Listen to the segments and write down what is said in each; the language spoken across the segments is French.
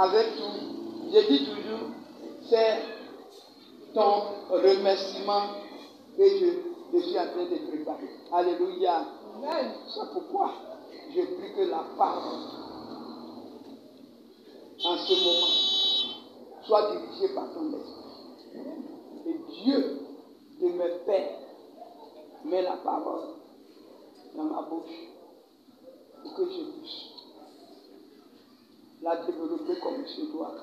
avec tout, je dis toujours, c'est ton remerciement que je suis en train de préparer. Alléluia. Amen. C'est pourquoi je prie que la parole, en ce moment, soit dirigée par ton esprit. Et Dieu, de mes pères, met la parole dans ma bouche pour que je puisse la développer comme il se doit.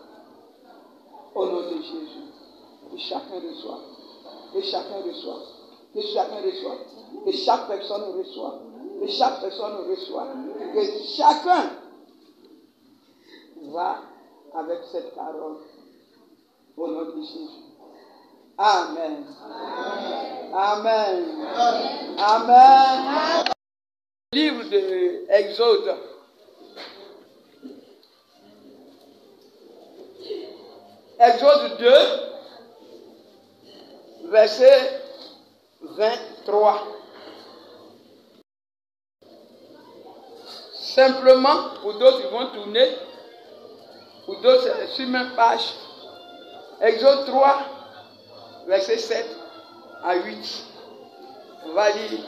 Au nom de Jésus. Que chacun reçoive. Que chacun reçoive. Que chacun reçoive. Que chaque personne reçoive. Que chaque personne reçoive. Que chacun va avec cette parole. Au nom de Jésus. Amen. Amen. Amen. Amen. Livre de Exode. Exode 2, verset 23. Simplement, pour d'autres, ils vont tourner. Pour d'autres, c'est sur la même page. Exode 3, verset 7 à 8. On va lire.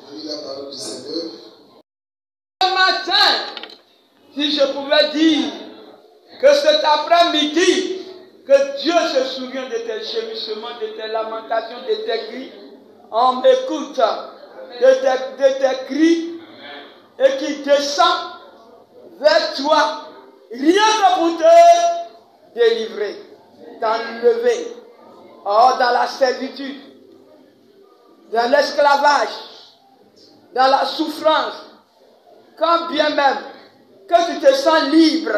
Je lis la parole du Seigneur. Ce matin, si je pouvais dire que cet après-midi, que Dieu se souvient de tes gémissements, de tes lamentations, de tes cris, on m'écoute, de tes cris, et qui descend vers toi, rien que pour te délivrer, t'enlever, dans la servitude, dans l'esclavage, dans la souffrance. Quand bien même que tu te sens libre,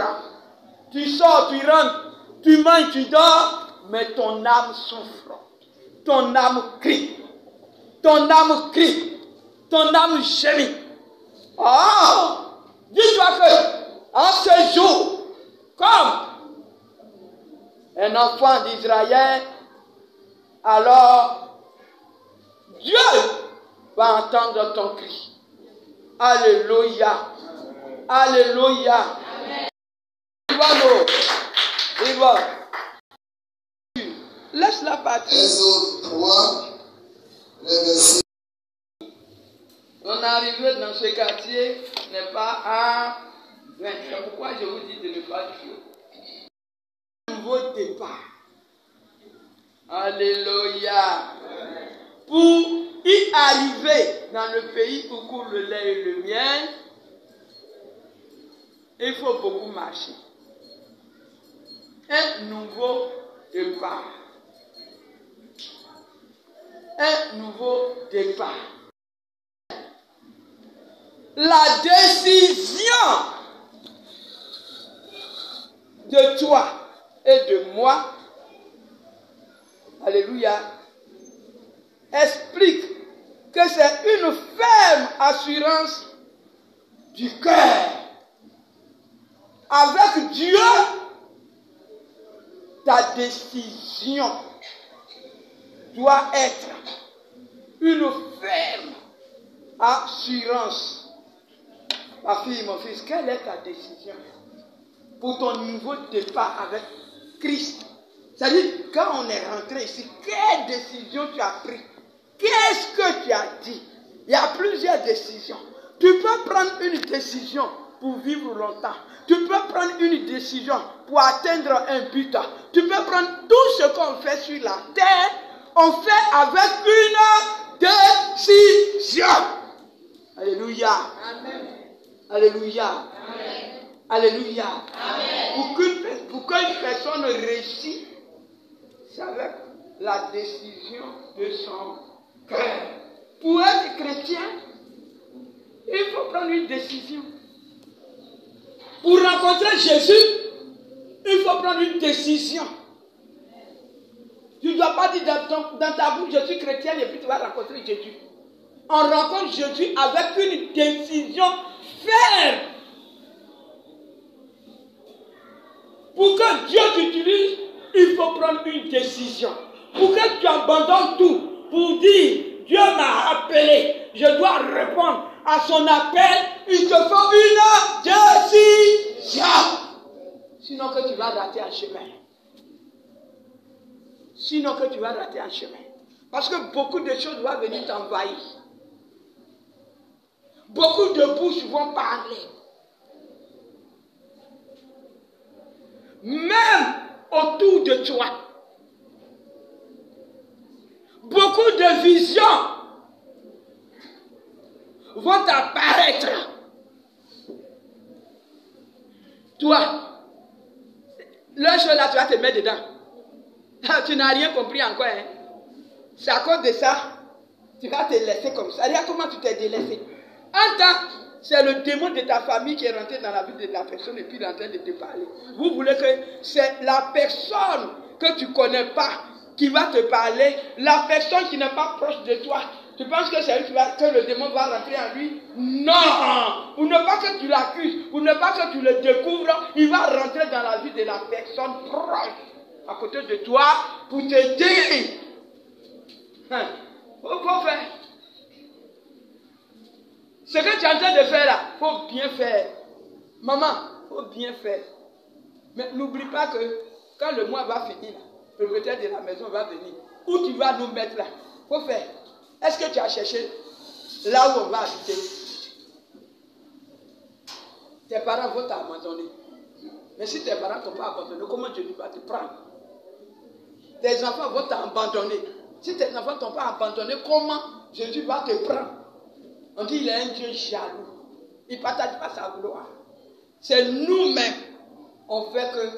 tu sors, tu rentres, tu manges, tu dors, mais ton âme souffre, ton âme crie, ton âme crie, ton âme gémit. Oh, dis-toi que en ce jour, comme un enfant d'Israël, alors Dieu va entendre ton cri. Alléluia. Alléluia. Il va. Laisse-la partir. Exode 3, le verset. On est arrivé dans ce quartier, n'est pas à 20. C'est pourquoi je vous dis de ne pas jouer. Nouveau départ. Alléluia. Pour y arriver dans le pays où coule le lait et le miel, il faut beaucoup marcher. Un nouveau départ. Un nouveau départ. La décision de toi et de moi, alléluia, explique que c'est une ferme assurance du cœur. Avec Dieu, ta décision doit être une ferme assurance. Ma fille, mon fils, quelle est ta décision pour ton nouveau départ avec Christ? C'est-à-dire, quand on est rentré ici, quelle décision tu as prise? Qu'est-ce que tu as dit? Il y a plusieurs décisions. Tu peux prendre une décision pour vivre longtemps. Tu peux prendre une décision pour atteindre un but. Tu peux prendre tout ce qu'on fait sur la terre, on fait avec une décision. Alléluia. Amen. Alléluia. Amen. Alléluia. Amen. Pour qu'une personne réussisse, c'est avec la décision de son cœur. Pour être chrétien, il faut prendre une décision. Pour rencontrer Jésus, il faut prendre une décision. Tu ne dois pas dire dans ta bouche, je suis chrétien et puis tu vas rencontrer Jésus. On rencontre Jésus avec une décision ferme. Pour que Dieu t'utilise, il faut prendre une décision. Pour que tu abandonnes tout, pour dire, Dieu m'a appelé, je dois répondre à son appel, il te faut une décision. Sinon que tu vas rater un chemin. Sinon que tu vas rater un chemin. Parce que beaucoup de choses vont venir t'envahir. Beaucoup de bouches vont parler. Même autour de toi. Beaucoup de visions vont apparaître. Toi, le chose là, tu vas te mettre dedans. Tu n'as rien compris encore. Hein? C'est à cause de ça, tu vas te laisser comme ça. Regarde comment tu t'es délaissé. En temps, c'est le démon de ta famille qui est rentré dans la vie de la personne et puis il est en train de te parler. Vous voulez que c'est la personne que tu ne connais pas qui va te parler, la personne qui n'est pas proche de toi. Tu penses que c'est lui que le démon va rentrer en lui? Non! Pour ne pas que tu l'accuses, pour ne pas que tu le découvres, il va rentrer dans la vie de la personne proche à côté de toi pour te dire. Faut faire. Ce que tu es en train de faire là, il faut bien faire. Maman, il faut bien faire. Mais n'oublie pas que quand le mois va finir, le propriétaire de la maison va venir. Où tu vas nous mettre là? Il faut faire. Est-ce que tu as cherché là où on va habiter? Tes parents vont t'abandonner. Mais si tes parents ne t'ont pas abandonné, comment Dieu va te prendre? Tes enfants vont t'abandonner. Si tes enfants ne t'ont pas abandonné, comment Jésus va te prendre? On dit qu'il est un Dieu jaloux. Il ne partage pas sa gloire. C'est nous-mêmes. On fait que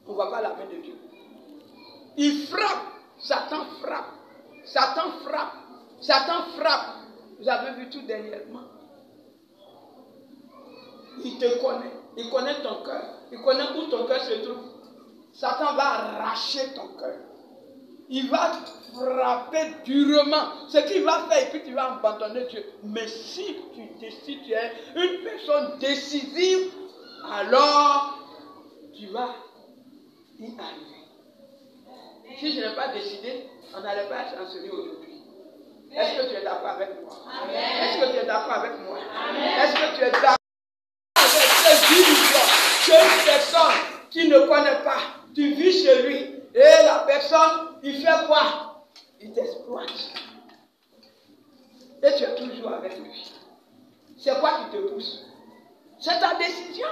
on ne voit pas la main de Dieu. Il frappe. Satan frappe. Satan frappe. Satan frappe. Vous avez vu tout dernièrement. Il te connaît. Il connaît ton cœur. Il connaît où ton cœur se trouve. Satan va arracher ton cœur. Il va frapper durement. Ce qu'il va faire, et puis tu vas abandonner Dieu. Mais si tu es une personne décisive, alors tu vas y arriver. Si je n'ai pas décidé, on n'allait pas être enseigné aujourd'hui. Est-ce que tu es d'accord avec moi? Est-ce que tu es d'accord avec moi? Est-ce que tu es d'accord avec cette vision que une personne qui ne connaît pas, tu vis chez lui et la personne, il fait quoi? Il t'exploite. Et tu es toujours avec lui. C'est quoi qui te pousse? C'est ta décision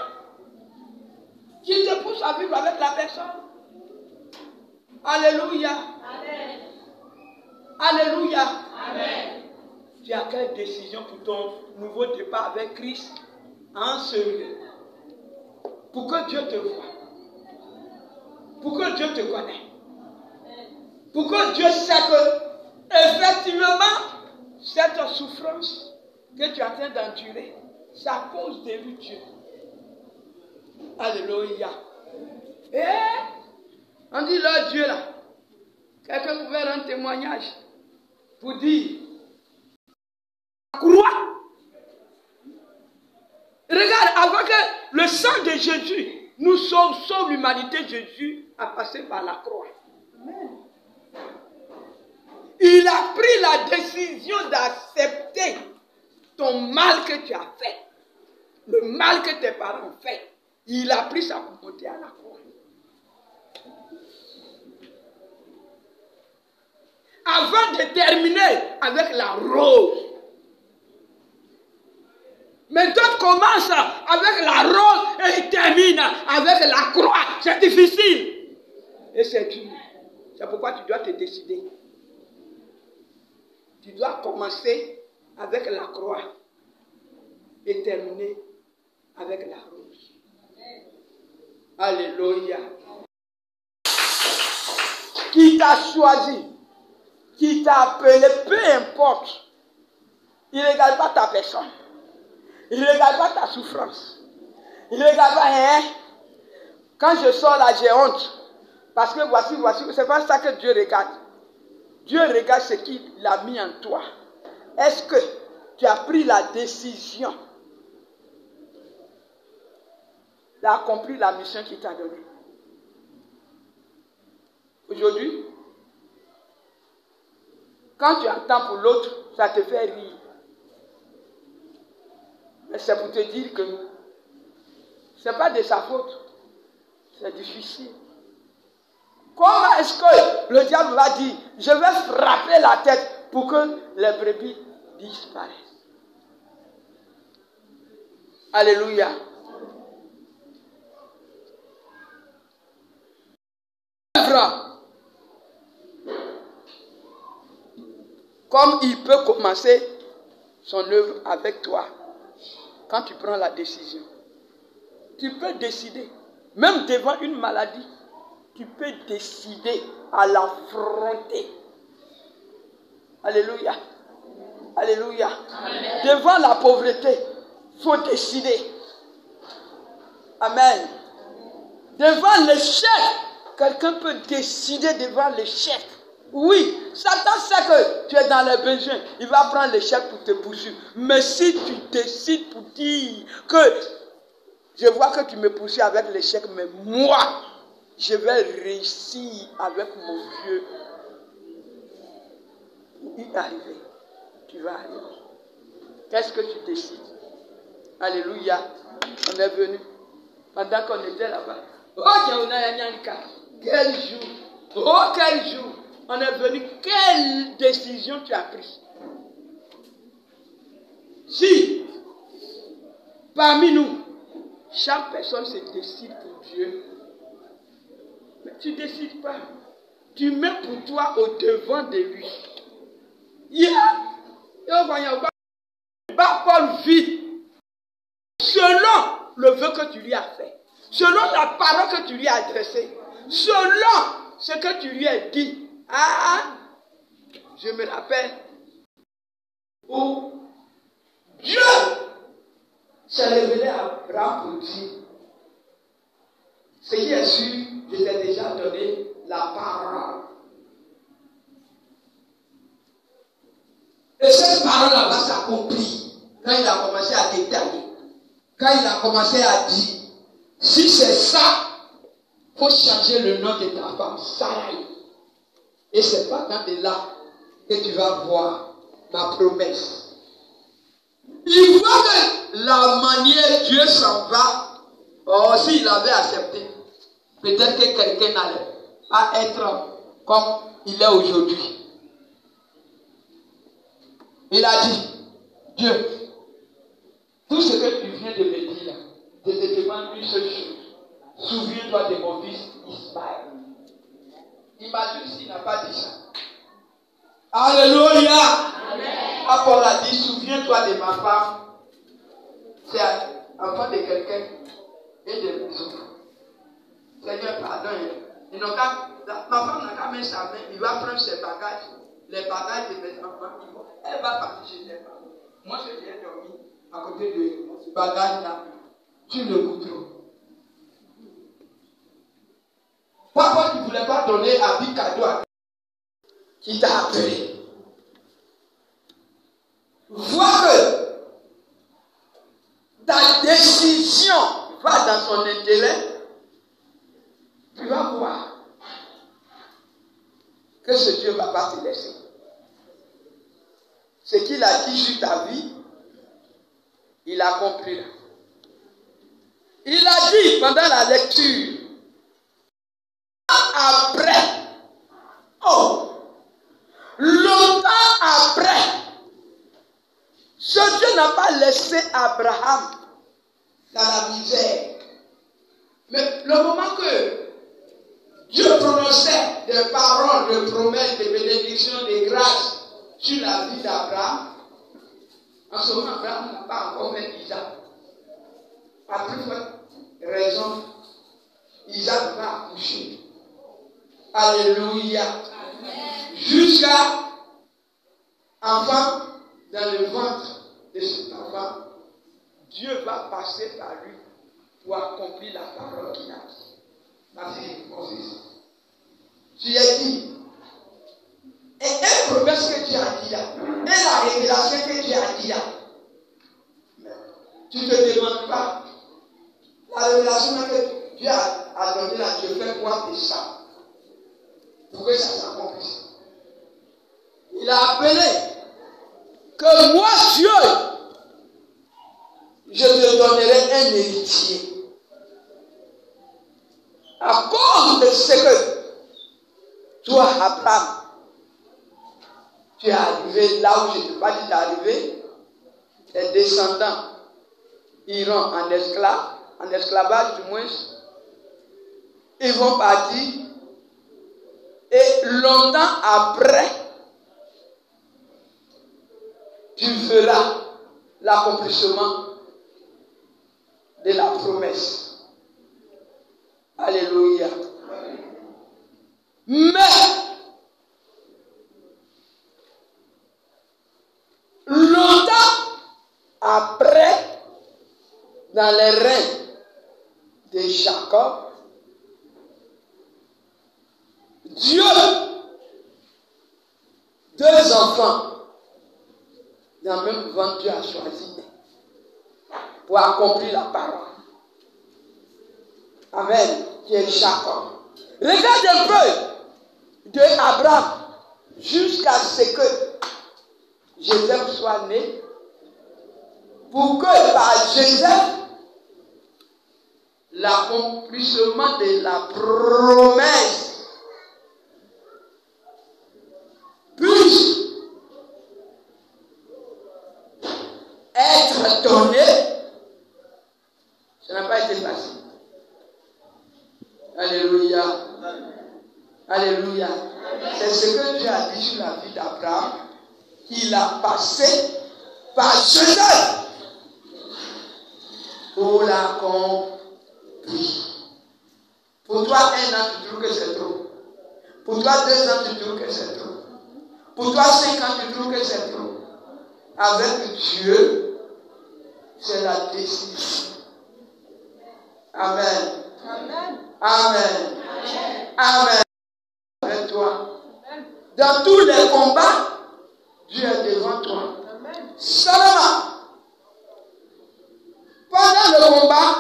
qui te pousse à vivre avec la personne. Alléluia. Amen. Alléluia. Amen. Tu as quelle décision pour ton nouveau départ avec Christ en ce lieu? Pour que Dieu te voie. Pour que Dieu te connaisse. Pour que Dieu sache que, effectivement, cette souffrance que tu es en train d'endurer, c'est à cause de lui, Dieu. Alléluia. Et on dit là, Dieu là, quelqu'un pouvait rendre témoignage pour dire, la croix. Regarde, avant que le sang de Jésus nous sauve l'humanité, Jésus a passé par la croix. Amen. Il a pris la décision d'accepter ton mal que tu as fait, le mal que tes parents ont fait. Il a pris ça pour monter à la croix. Avant de terminer avec la rose. Maintenant, commence avec la rose et il termine avec la croix. C'est difficile. Et c'est dur. C'est pourquoi tu dois te décider. Tu dois commencer avec la croix et terminer avec la rose. Alléluia. Qui t'a choisi, qui t'a appelé, peu importe. Il ne regarde pas ta personne. Il ne regarde pas ta souffrance. Il ne regarde pas, hein? Quand je sors là, j'ai honte. Parce que voici, c'est pas ça que Dieu regarde. Dieu regarde ce qu'il a mis en toi. Est-ce que tu as pris la décision d'accomplir la mission qu'il t'a donnée? Aujourd'hui, quand tu attends pour l'autre, ça te fait rire. Mais c'est pour te dire que ce n'est pas de sa faute. C'est difficile. Comment est-ce que le diable va dire, je vais frapper la tête pour que les brebis disparaissent? Alléluia. Comme il peut commencer son œuvre avec toi, quand tu prends la décision. Tu peux décider, même devant une maladie, tu peux décider à l'affronter. Alléluia. Alléluia. Amen. Devant la pauvreté, il faut décider. Amen. Devant l'échec, quelqu'un peut décider devant l'échec. Oui, Satan sait que tu es dans les besoins. Il va prendre l'échec pour te poursuivre. Mais si tu décides pour dire que je vois que tu me poursuis avec l'échec, mais moi, je vais réussir avec mon Dieu. Pour y arriver, tu vas arriver. Qu'est-ce que tu décides? Alléluia. On est venu. Pendant qu'on était là-bas. Oh, quel jour. Oh, quel jour. On est venu. Quelle décision tu as prise? Si, parmi nous, chaque personne se décide pour Dieu, mais tu ne décides pas. Tu mets pour toi au devant de lui. Paul vit selon le vœu que tu lui as fait, selon la parole que tu lui as adressée, selon ce que tu lui as dit. Ah, je me rappelle où Dieu s'est révélé à Abraham pour dire, ce qui est sûr, je t'ai déjà donné la parole. Et cette parole-là va s'accomplir quand il a commencé à détailler, quand il a commencé à dire, si c'est ça, il faut changer le nom de ta femme, Sarai. Et c'est pas dans de là que tu vas voir ma promesse. Il voit que la manière Dieu s'en va. Oh, s'il avait accepté, peut-être que quelqu'un n'allait pas être comme il est aujourd'hui. Il a dit, Dieu, tout ce que tu viens de me dire, je te demande une seule chose. Souviens-toi de mon fils Ismaël. Imagine s'il n'a pas dit ça. Alléluia. Paul a dit, souviens-toi de ma femme. C'est enfant de quelqu'un et de nous. Seigneur, pardon. Ma femme n'a qu'à mettre sa main, il va prendre ses bagages, les bagages de mes enfants. Elle va partir chez elle. Moi, je viens dormir à côté de ce bagage-là, sur le goudron. Papa, tu ne voulais pas donner un big cadeau à qui t'a appelé. Vois que ta décision va dans son intérêt, tu vas voir que ce Dieu ne va pas te laisser. Ce qu'il a dit sur ta vie, il a compris. Il a dit pendant la lecture, après, longtemps après, ce Dieu n'a pas laissé Abraham dans la misère. Mais le moment que Dieu prononçait des paroles de promesses, de bénédictions, de grâce sur la vie d'Abraham, en ce moment, Abraham n'a pas encore fait Isaac. À plus forte raison, Isaac va accoucher. Alléluia. Jusqu'à enfant dans le ventre de cet enfant, Dieu va passer par lui pour accomplir la parole qu'il a dit. Ma fille, mon fils, tu as dit, et une promesse que Dieu a dit là, et la révélation que Dieu a dit là, tu ne te demandes pas, la révélation que Dieu a donnée là, je fais quoi de ça? Pour que ça s'accomplisse. Il a appelé que moi, Dieu, je te donnerai un héritier. À cause de ce que toi, Abraham, tu es arrivé là où je ne t'ai pas dit d'arriver, tes descendants iront en esclavage du moins, ils vont partir, et longtemps après, tu verras l'accomplissement de la promesse. Alléluia. Mais longtemps après, dans les reins de Jacob, Dieu, deux enfants dans le même ventre, Dieu a choisi pour accomplir la parole. Amen. Qui est Jacob. Regarde un peu de Abraham jusqu'à ce que Joseph soit né, pour que par Joseph, l'accomplissement de la promesse puisse être donné. Ça n'a pas été facile. Alléluia. Alléluia. C'est ce que Dieu a dit sur la vie d'Abraham, qu'il a passé par Joseph pour l'accomplir. Pour toi, 1 an, tu trouves que c'est trop. Pour toi, 2 ans, tu trouves que c'est trop. Pour toi, 5 ans, tu trouves que c'est trop. Avec Dieu, c'est la décision. Amen. Amen. Amen. Amen. Avec toi. Dans tous les combats, Dieu est devant toi. Seulement, pendant le combat,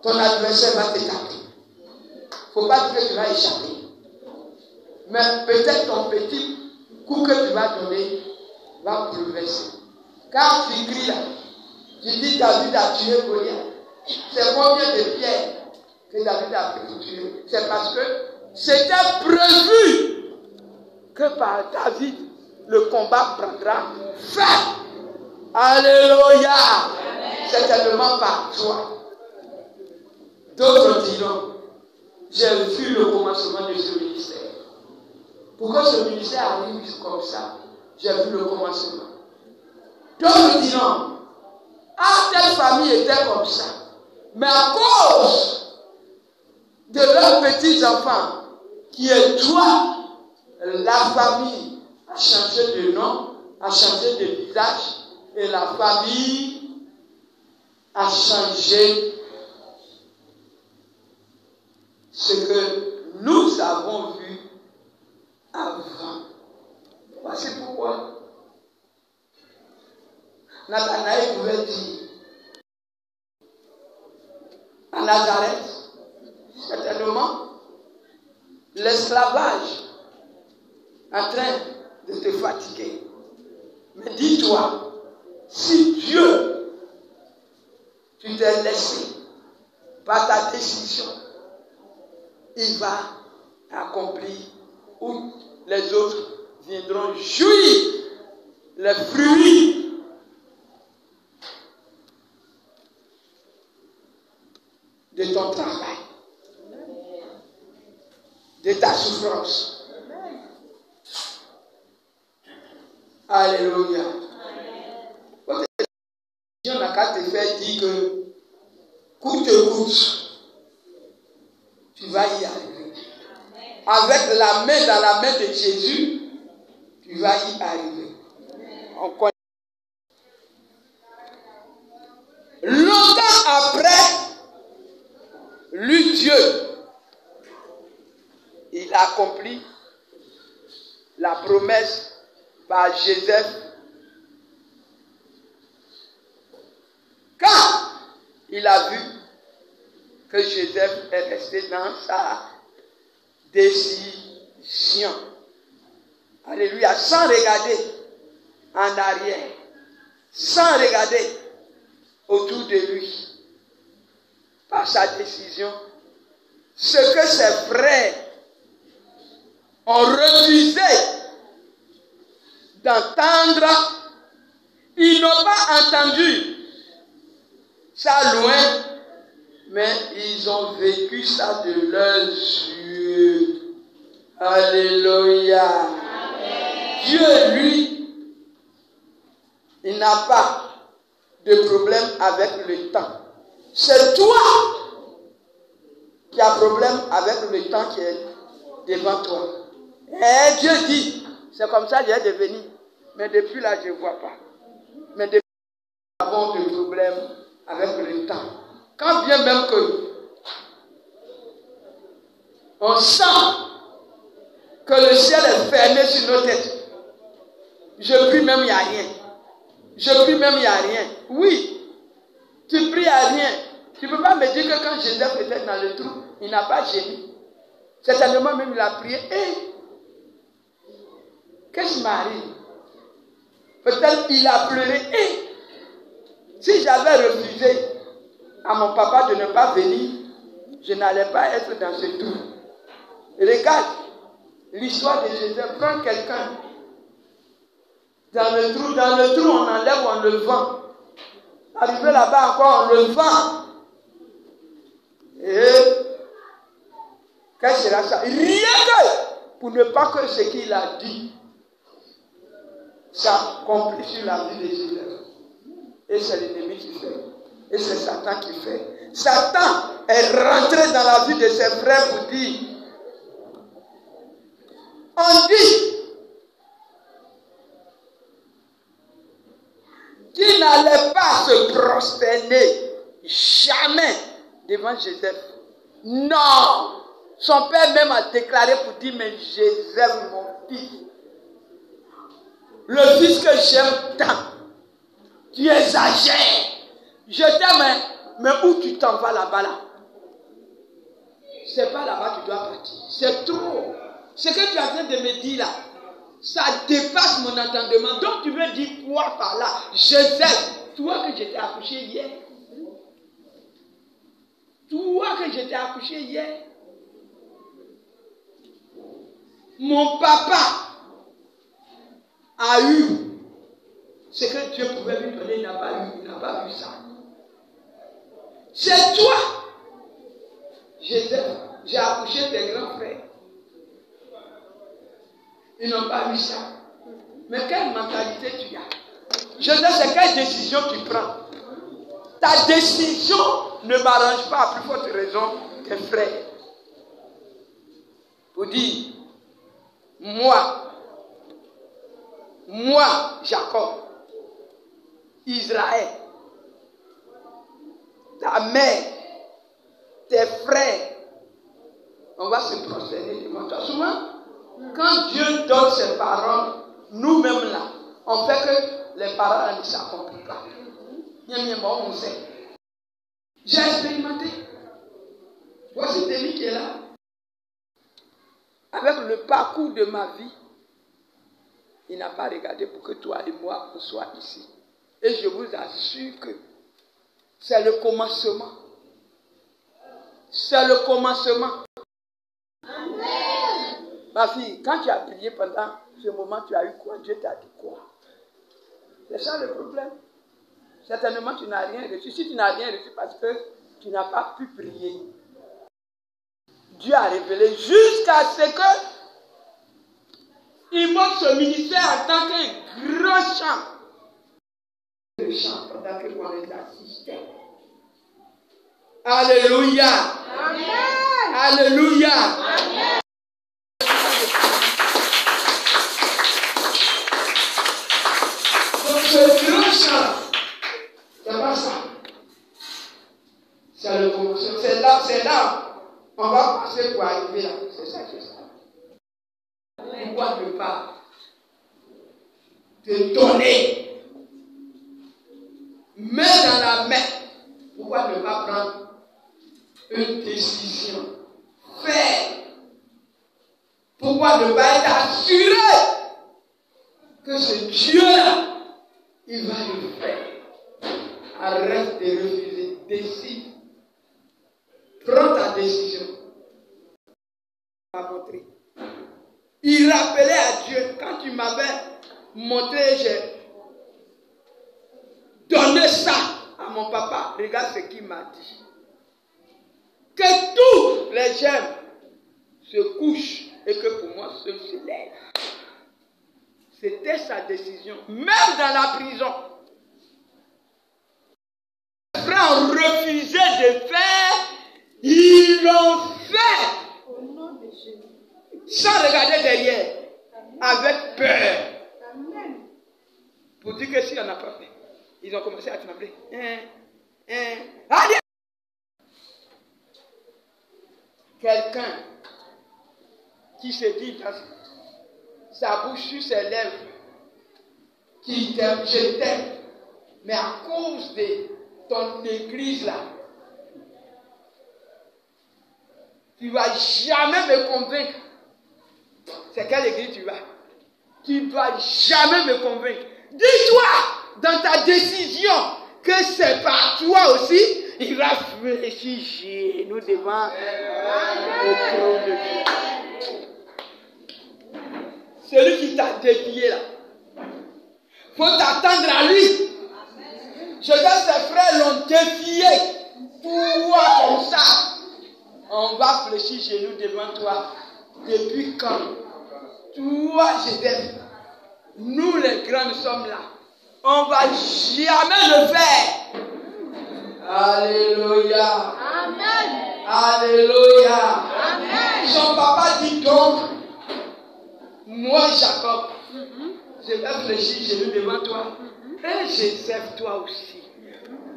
ton adversaire va t'échapper. Il ne faut pas dire que tu vas échapper. Mais peut-être ton petit coup que tu vas donner va progresser. Quand tu cries là, tu dis David a tué Goliath. C'est combien de pierres que David a pris pour tuer? C'est parce que c'était prévu que par David, le combat prendra fin. Alléluia. C'est tellement par toi. D'autres diront, j'ai vu le commencement de ce ministère. Pourquoi ce ministère arrive comme ça? J'ai vu le commencement. D'autres diront, ah, telle famille était comme ça. Mais à cause de leurs petits-enfants, qui est toi, la famille a changé de nom, a changé de visage, et la famille a changé ce que nous avons vu avant. Voici pourquoi Nathanaël pouvait dire à Nazareth, certainement, l'esclavage en train de te fatiguer. Mais dis-toi, si Dieu, tu t'es laissé par ta décision, il va accomplir, où les autres viendront jouir les fruits de ton travail, de ta souffrance. Alléluia. Votre décision n'a qu'à te faire dire que coûte que coûte, tu vas y arriver. Avec la main dans la main de Jésus, tu vas y arriver. On connaît. Longtemps après, lui, Dieu, il a accompli la promesse par Joseph. Quand il a vu que Joseph est resté dans sa décision, alléluia, sans regarder en arrière, sans regarder autour de lui, par sa décision, ce que ses frères ont refusé d'entendre. Ils n'ont pas entendu ça loin, mais ils ont vécu ça de leurs yeux. Alléluia. Amen. Dieu, lui, il n'a pas de problème avec le temps. C'est toi qui as problème avec le temps qui est devant toi. Et Dieu dit, c'est comme ça que j'ai devenu. Mais depuis là, je ne vois pas. Mais depuis là, nous avons des problèmes avec le temps. Quand bien même que on sent que le ciel est fermé sur nos têtes, je prie même, il n'y a rien. Je prie même, il n'y a rien. Oui, tu pries à rien. Tu ne peux pas me dire que quand Joseph était dans le trou, il n'a pas gémi. Certainement même il a prié. Qu'est-ce qui m'arrive? Peut-être il a pleuré. Si j'avais refusé à mon papa de ne pas venir, je n'allais pas être dans ce trou. Regarde l'histoire de Joseph. Prends quelqu'un dans le trou, on enlève, on le vend. Arrivé là-bas encore, on le vend. Et qu'est-ce que sera ça? Rien que pour ne pas que ce qu'il a dit s'accomplisse sur la vie de Joseph. Et c'est l'ennemi qui fait. Et c'est Satan qui fait. Satan est rentré dans la vie de ses frères pour dire, on dit qu'il n'allait pas se prosterner jamais devant Joseph. Non! Son père même a déclaré pour dire, mais Joseph, mon fils, le fils que j'aime tant, tu exagères. Je t'aime, mais où tu t'en vas là-bas là? C'est pas là-bas que tu dois partir. C'est trop. Ce que tu es en train de me dire là, ça dépasse mon entendement. Donc tu veux dire quoi par là? Joseph, toi que j'étais accouché hier. Toi que j'étais accouché hier. Mon papa a eu ce que Dieu pouvait lui donner, il n'a pas eu, il n'a pas vu ça. C'est toi, Joseph, j'ai accouché tes grands frères. Ils n'ont pas vu ça. Mais quelle mentalité tu as? Joseph, c'est quelle décision tu prends? Ta décision ne m'arrange pas, à plus forte raison, tes frères. Pour dire, moi, Jacob, Israël, ta mère, tes frères, on va se prosterner devant toi. Souvent, quand Dieu donne ses paroles, nous-mêmes là, on fait que les paroles ne s'accomplissent pas. On sait. J'ai expérimenté. Voici Denis qui est là. Avec le parcours de ma vie, il n'a pas regardé pour que toi et moi, on soit ici. Et je vous assure que c'est le commencement. C'est le commencement. Amen. Ma fille, quand tu as prié pendant ce moment, tu as eu quoi? Dieu t'a dit quoi? C'est ça le problème. Certainement, tu n'as rien reçu. Si tu n'as rien reçu, parce que tu n'as pas pu prier. Dieu a révélé jusqu'à ce que il monte ce ministère en tant que grand chant. Le chant pendant que on les assistait. Alléluia. Amen. Alléluia. Amen. Donc ce grand chant, c'est pas ça. C'est le commencement. C'est là. On va passer pour arriver là. C'est ça qui est ça. Pourquoi ne pas te donner, main dans la main? Pourquoi ne pas prendre une décision? Faire. Pourquoi ne pas être assuré que ce Dieu-là, il va le faire. Arrête de refuser. Décide. Prends ta décision. Montré. Il rappelait à Dieu, quand tu m'avais montré, j'ai donné ça à mon papa. Regarde ce qu'il m'a dit. Que tous les gemmes se couchent et que pour moi seul se lève. C'était sa décision. Même dans la prison. Les frères ont refusé de faire. Ils l'ont fait. Au nom de Jésus. Sans regarder derrière. Avec peur. Amen. Pour dire que s'il n'en a pas fait, ils ont commencé à trembler. Allez! Quelqu'un qui se dit dans sa bouche, sur ses lèvres, qui t'aime, je t'aime, mais à cause de ton église là, tu ne vas jamais me convaincre. C'est quelle église tu vas? Tu ne vas jamais me convaincre. Dis-toi dans ta décision que c'est par toi aussi, il va fléchir genoux devant le trône de Dieu. Celui qui t'a défié là, il faut t'attendre à lui. Je vois ses frères l'ont défié. Toi comme ça, on va fléchir genoux devant toi. Depuis quand? Toi, Joseph, nous les grands, nous sommes là. On ne va jamais le faire. Alléluia. Amen. Alléluia. Amen. Son papa dit donc, moi Jacob, je vais fléchir genoux devant toi. Et Joseph, toi aussi.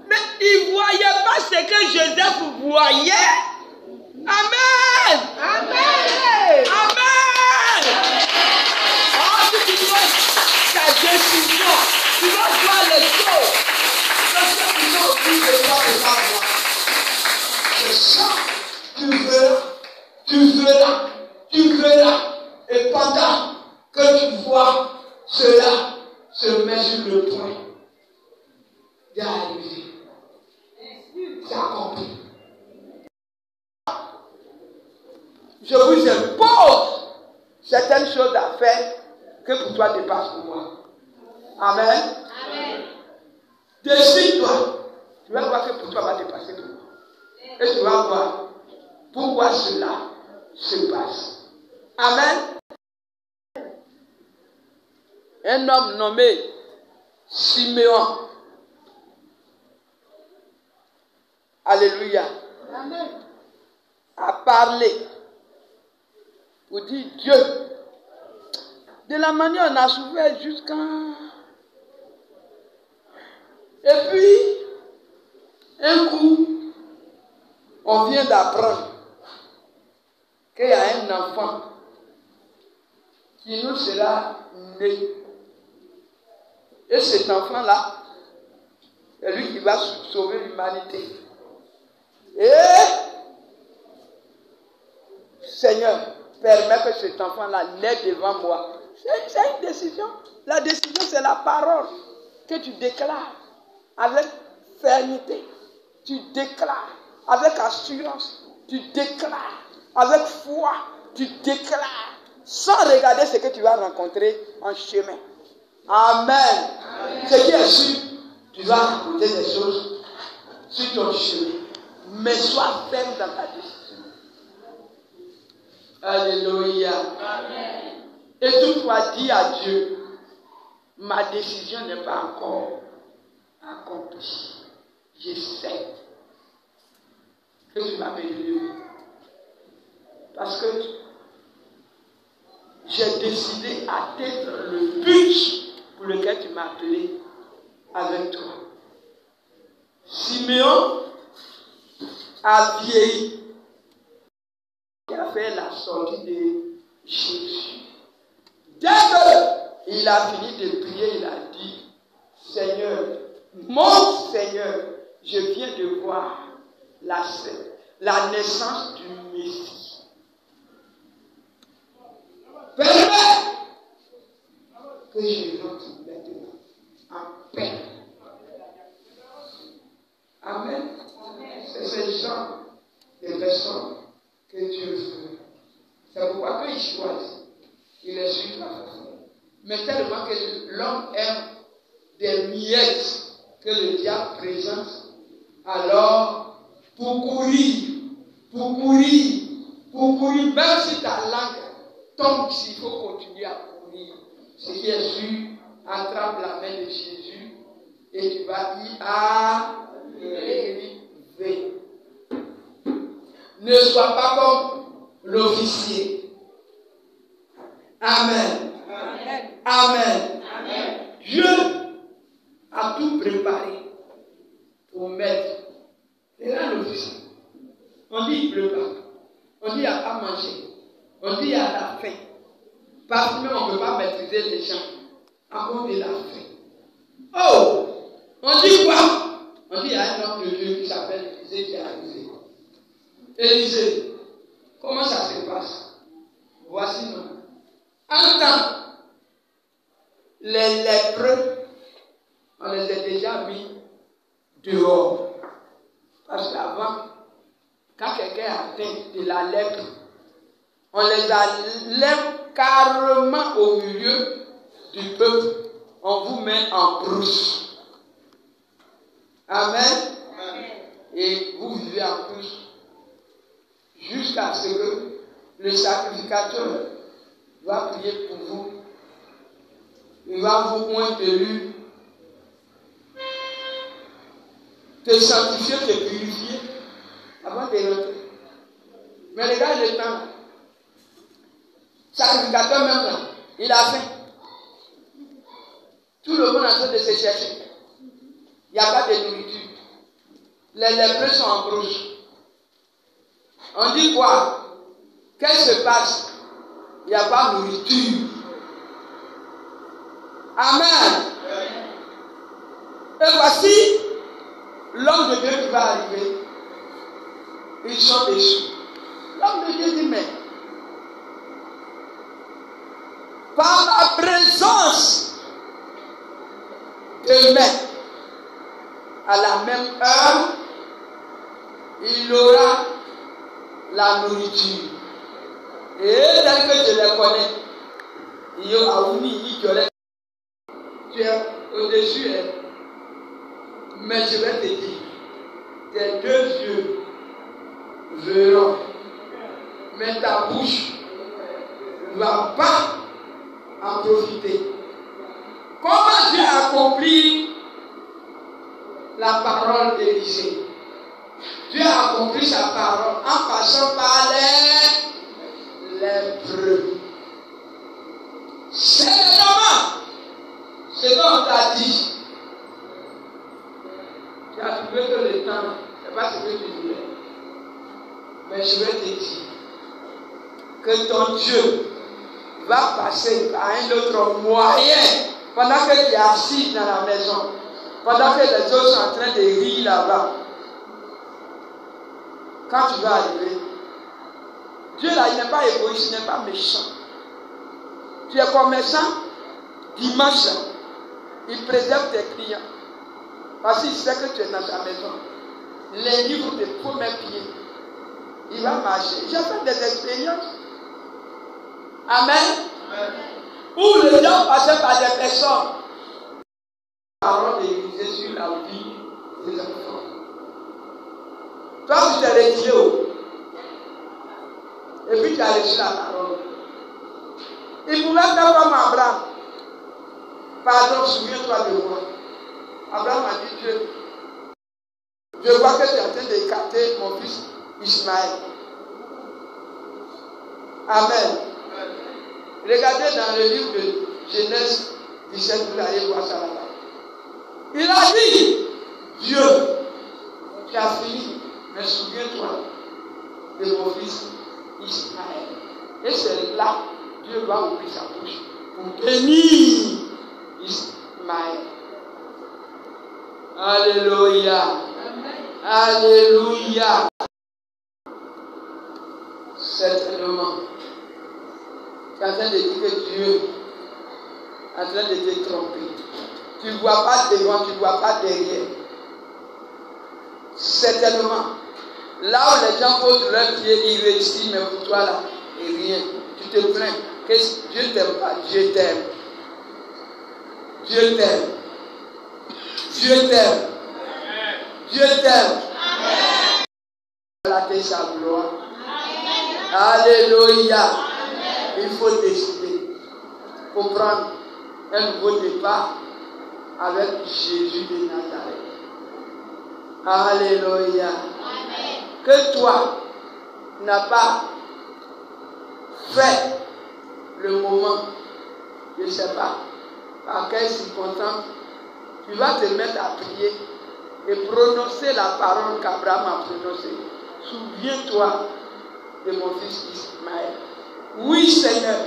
Mais il ne voyait pas ce que Joseph voyait. Amen. Amen. Amen. Oh, si tu vois ta décision, tu vas voir les choses. Parce que tu n'as aucune de toi de savoir. C'est ça. Tu verras. Et pendant que tu vois cela se met sur le point d'arriver. C'est accompli. Je vous impose certaines choses à faire que pour toi dépasse pour moi. Amen. Amen. Décide-toi. Tu vas voir que pour toi va dépasser pour moi. Et tu vas voir pourquoi cela se passe. Amen. Un homme nommé Siméon. Alléluia. Amen. A parlé pour dire Dieu. De la manière on a souffert jusqu'à... Et puis, un coup, on vient d'apprendre qu'il y a un enfant qui nous sera né. Et cet enfant-là, c'est lui qui va sauver l'humanité. Et Seigneur, permets que cet enfant-là naisse devant moi. C'est une décision. La décision, c'est la parole que tu déclares avec fermeté. Tu déclares avec assurance. Tu déclares avec foi. Tu déclares sans regarder ce que tu vas rencontrer en chemin. Amen. Amen. Ce qui est sûr, tu vas rencontrer des choses sur ton chemin. Mais sois ferme dans ta décision. Alléluia. Amen. Et toutefois, dis à Dieu, ma décision n'est pas encore accomplie. Je sais que tu vas me lever. Parce que j'ai décidé d'atteindre le but pour lequel tu m'as appelé avec toi. Siméon a vieilli. Il a fait la sortie de Jésus. Dès qu'il a fini de prier, il a dit, Seigneur, mon Seigneur, je viens de voir la naissance du Messie. Permets que je rentre maintenant en paix. Amen. C'est ce genre de personnes que Dieu veut. C'est pourquoi qu'il choisit. Il est sur la façon. Mais tellement que l'homme aime des miettes que le diable présente, alors pour courir, même si ta langue tombe, il faut continuer à courir. Ce qui est sûr, attrape la main de Jésus et tu vas y arriver. Ne sois pas comme l'officier. Amen. Amen. Amen. Amen. Dieu a tout préparé pour mettre. Et là, l'officier. On dit il pleut pas. On dit il n'y a pas manger. On dit il y a la faim. Parce que on ne peut pas maîtriser les gens à cause de la faim. Oh! On dit quoi? On dit il y a un homme de Dieu qui s'appelle Élisée qui est arrivé. Élisée, comment ça se passe? Voici non. En temps, les lépreux, on les a déjà mis dehors. Parce qu'avant, quand quelqu'un est atteint de la lèpre, on les enlève carrément au milieu du peuple. On vous met en brousse. Amen. Amen. Et vous vivez en brousse jusqu'à ce que le sacrificateur va prier pour vous. Il va vous oindre de l'huile, te sanctifier, te purifier avant de rentrer. Mais regarde le temps. Sacrificateur même là, il a faim. Tout le monde est en train de se chercher. Il n'y a pas de nourriture. Les lépreux sont en brousse. On dit quoi? Qu'est-ce qui se passe? Il n'y a pas de nourriture. Amen. Et voici l'homme de Dieu qui va arriver. Ils sont déçus. L'homme de Dieu dit, mais par la présence de main, à la même heure, il aura la nourriture. Et tel que je les connais, il y a tu es au-dessus, mais je vais te dire, tes deux yeux verront, mais ta bouche ne va pas en profiter. Comment Dieu a accompli la parole d'Élisée? Dieu a accompli sa parole en passant par les lépreux. C'est évidemment ce dont on t'a dit. Tu as trouvé que le temps, ce n'est pas ce que tu voulais. Mais je vais te dire que ton Dieu va passer par un autre moyen pendant que tu es assis dans la maison, pendant que les autres sont en train de rire là-bas. Quand tu vas arriver, Dieu là, il n'est pas égoïste, il n'est pas méchant. Tu es commerçant, dimanche, il préserve tes clients. Parce qu'il sait que tu es dans ta maison. Les livres de premier pied, il va marcher. J'ai fait des expériences. Amen. Amen. Où les gens passaient par des personnes. La parole d'Élisée sur la vie des enfants. Toi, tu t'es retiré où? Et puis tu as reçu la parole. Il pouvait faire comme Abraham. Pardon, souviens-toi de moi. Abraham a dit Dieu, je vois que tu es en train d'écarter mon fils Ismaël. Amen. Regardez dans le livre de Genèse 17, vous allez voir ça là-bas. Il a dit, Dieu, tu as fini, mais souviens-toi de mon fils Ismaël. Et c'est là, Dieu va ouvrir sa bouche pour bénir Ismaël. Alléluia. Alléluia. Certainement. Tu es en train de dire que Dieu en train de te tromper. Tu ne vois pas devant, tu ne vois pas derrière. Certainement, là où les gens posent leurs pieds, ils réussissent, mais pour toi là, et rien. Tu te plains que Dieu t'aime pas. Dieu t'aime. Dieu t'aime. Dieu t'aime. Dieu t'aime. La sa gloire. Alléluia. Il faut décider. Il faut prendre un nouveau départ avec Jésus de Nazareth. Alléluia. Que toi n'as pas fait le moment, je ne sais pas, par quelle circonstance, tu vas te mettre à prier et prononcer la parole qu'Abraham a prononcée. Souviens-toi de mon fils Ismaël. Oui, Seigneur,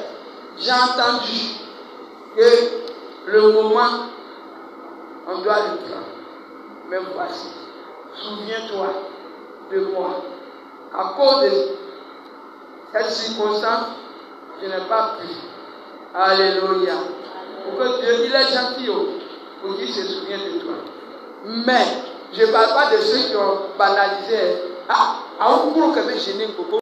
j'ai entendu que le moment, on doit le prendre. Mais voici, souviens-toi de moi. À cause de cette circonstance, je n'ai pas pu. Alléluia. Pourquoi Dieu, il est gentil pour qu'il se souvienne de toi. Mais, je ne parle pas de ceux qui ont banalisé. À un cours que j'ai gêné beaucoup.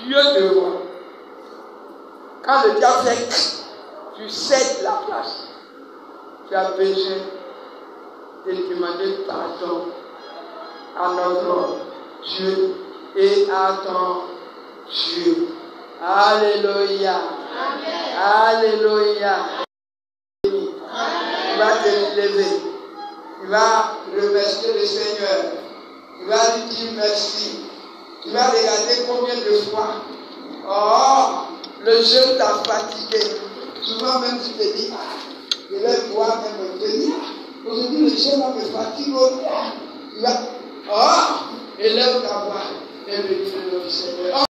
Dieu te voit. Quand le diable fait, tu cèdes la place. Tu as besoin de demander pardon à notre Dieu et à ton Dieu. Alléluia. Alléluia. Tu vas te lever. Tu vas remercier le Seigneur. Tu vas lui dire merci. Tu vas regarder combien de fois. Oh, le jeûne t'a fatigué. Souvent même tu te dis, je vais voir même me tenir. Aujourd'hui le jeûne me fatigue. Tu vas, élève ta voix et le Seigneur.